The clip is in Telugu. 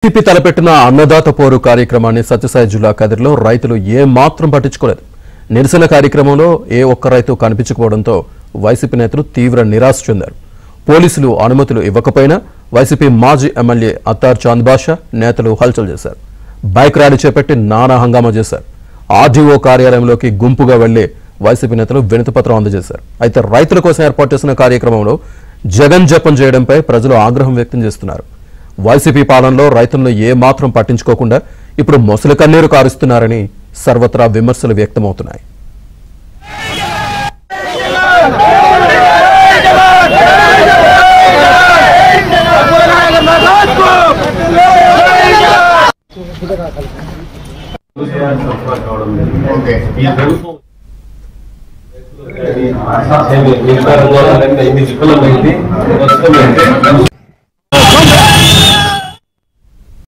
టీడీపీ తలపెట్టిన అన్నదాత పోరు కార్యక్రమాన్ని సత్యసాయి జిల్లా కదిరిలో రైతులు ఏ మాత్రం పట్టించుకోలేదు. నిరసన కార్యక్రమంలో ఏ ఒక్క రైతు కనిపించకపోవడంతో వైసీపీ నేతలు తీవ్ర నిరాశ చెందారు. పోలీసులు అనుమతులు ఇవ్వకపోయినా వైసీపీ మాజీ ఎమ్మెల్యే అత్తార్ చాంద్ బాషా నేతలు హల్చల్ చేశారు. బైక్ ర్యాలీ చేపట్టి నానా హంగామా చేశారు. ఆర్డీఓ కార్యాలయంలోకి గుంపుగా వెళ్లి వైసీపీ నేతలు వినతిపత్రం అందజేశారు. అయితే రైతుల కోసం ఏర్పాటు చేసిన కార్యక్రమంలో జగన్ జపం చేయడంపై ప్రజలు ఆగ్రహం వ్యక్తం చేస్తున్నారు. వైసీపీ పాలనలో రైతులను ఏ మాత్రం పట్టించుకోకుండా ఇప్పుడు మొసలి కన్నీరు కారుస్తున్నారని సర్వత్రా విమర్శలు వ్యక్తమవుతున్నాయి.